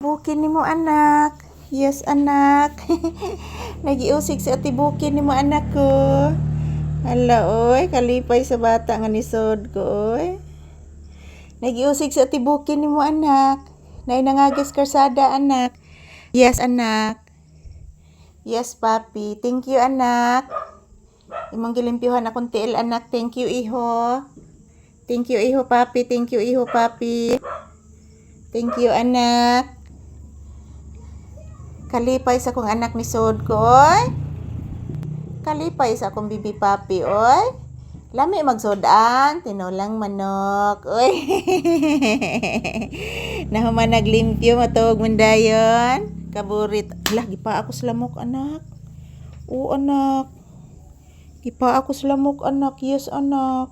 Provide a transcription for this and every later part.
Bukin ni mo anak. Yes anak. Nagiusig si ati bukin ni mo anak ko. Hala oy, kalipay sa bata nga nisod ko oy. Nagiusig si ati bukin ni mo anak. Nay nangagis karsada anak. Yes anak. Yes papi. Thank you anak. Imong gilimpyuhan akong tiil anak. Thank you iho. Thank you iho papi. Thank you iho papi. Thank you anak. Kalipay sa akong anak ni sod ko oy. Kalipay sa akong bibi papi oy. Lami magsodan, tinulang manok. Oy. Nahuman naglimpyo matog mandayon. Kaburit. Lah gipa ako sa lamok anak. Oo anak. Gipa ako sa lamok anak. Yes anak.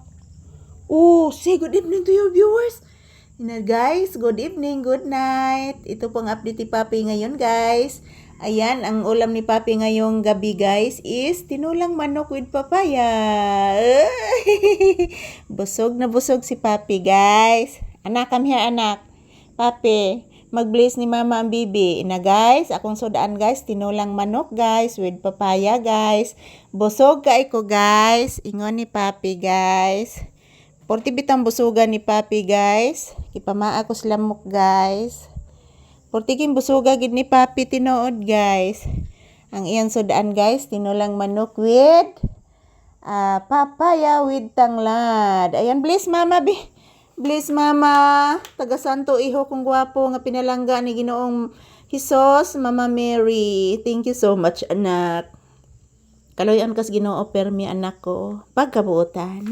Oh, say good evening to your viewers. Guys, good evening, good night. Ito pong update ni Papi ngayon guys. Ayan, ang ulam ni Papi ngayong gabi guys is tinulang manok with papaya. Busog na busog si Papi guys. Anak, come here anak. Papi, mag-bless ni mama ang bibi. Na guys, akong sudaan guys, tinulang manok guys with papaya guys. Busog kay ko guys. Ingon ni Papi guys. Porti bitang busugan ni Papi guys. Kipamaa ko sa lamok guys. Porti kin busuga gid ni Papi tinuod guys. Ang iyang sudaan guys, tinulang manok with papaya with tanglad. Ayan, bless mama bi. Bless mama. Taga Santo iho kong gwapo nga pinalangga ni Ginoong Hesus, Mama Mary. Thank you so much anak. Kaloyan kas Ginoo permi anak ko. Pagkabuotan.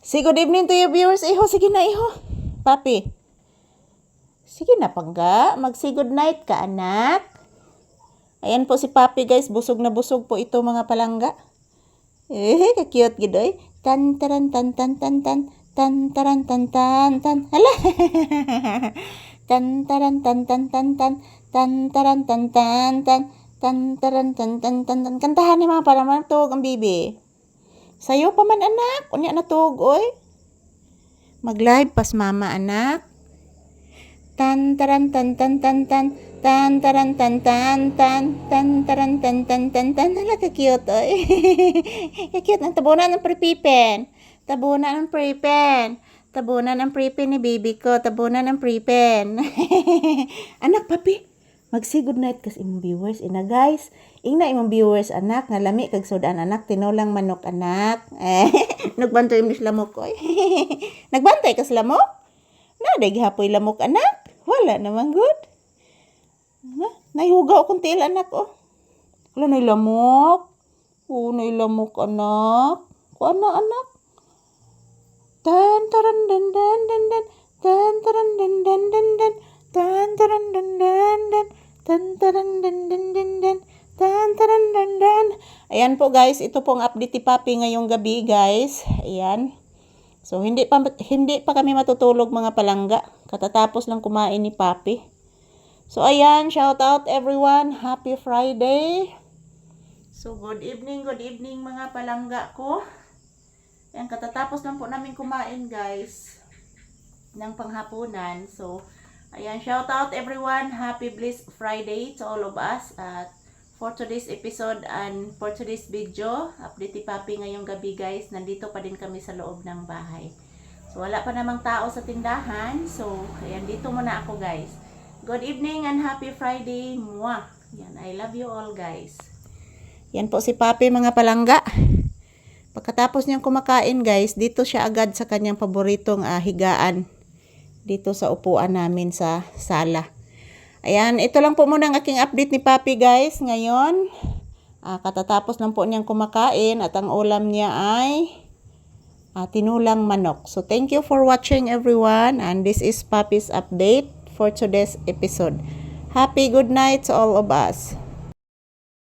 Say good evening to your viewers. Iho, sige na iho. Papi. Sige na pangga. Mag-say good night ka anak. Ayan po si Papi guys. Busog na busog po ito mga palangga. Ka-cute gidoy. Tan taran tan tan tan tan. Tan taran tan tan tan. Hala. Tan taran tan tan tan tan. Tan taran tan tan tan. Tan taran tan tan tan tan. Kantahan ni mga para matug ang bibi. Sayo pa man anak. Unya na tug oy. Mag-live pas mama anak. Tan taran tan tan tan tan. Tan taran tan tan tan. Tan taran tan tan tan tan. Hala ka-cute oy. Ka-cute ang tabunan ng pre-pen. Tabunan ng pre-pen. Tabunan ng pre-pen ni baby ko. Tabunan ng pre-pen. Anak papi. Mag-say good night kas imong viewers. Ina guys, ingna imong viewers anak, nga lami kag sudan anak, tinulang manok anak. Nagbantay imong lamok ko. Nagbantay kas lamok? Naday gihapoy lamok anak? Wala naman good. Naihugaw akong tiil anak oh. Wala nay lamok. Oh, nay lamok anak. Kuana anak? Tan taran dan dan dan dan. Tan taran dan dan dan dan. Tan taran dan dan dan. Tan taran dan dan dan dan. Tan taran dan dan. Ayan po guys, ito pong update ni Papi ngayong gabi guys. Ayan. So hindi pa kami matutulog mga palangga. Katatapos lang kumain ni Papi. So ayan, shout out everyone. Happy Friday. So good evening mga palangga ko. Ayan, katatapos lang po namin kumain guys ng panghapunan. So ayan, shout out everyone. Happy blessed Friday to all of us. At for today's episode and for today's video, update ni Papi ngayong gabi guys. Nandito pa din kami sa loob ng bahay. So wala pa namang tao sa tindahan. So ayan, dito muna ako guys. Good evening and happy Friday. Mwah! Yan, I love you all guys. Yan po si Papi mga palangga. Pagkatapos niyang kumakain guys, dito siya agad sa kanyang paboritong higaan. Dito sa upuan namin sa sala. Ayan, ito lang po muna ang aking update ni Papi guys ngayon. Katatapos lang po niyang kumakain at ang ulam niya ay tinulang manok. So thank you for watching everyone, and this is Papi's update for today's episode. Happy good night to all of us.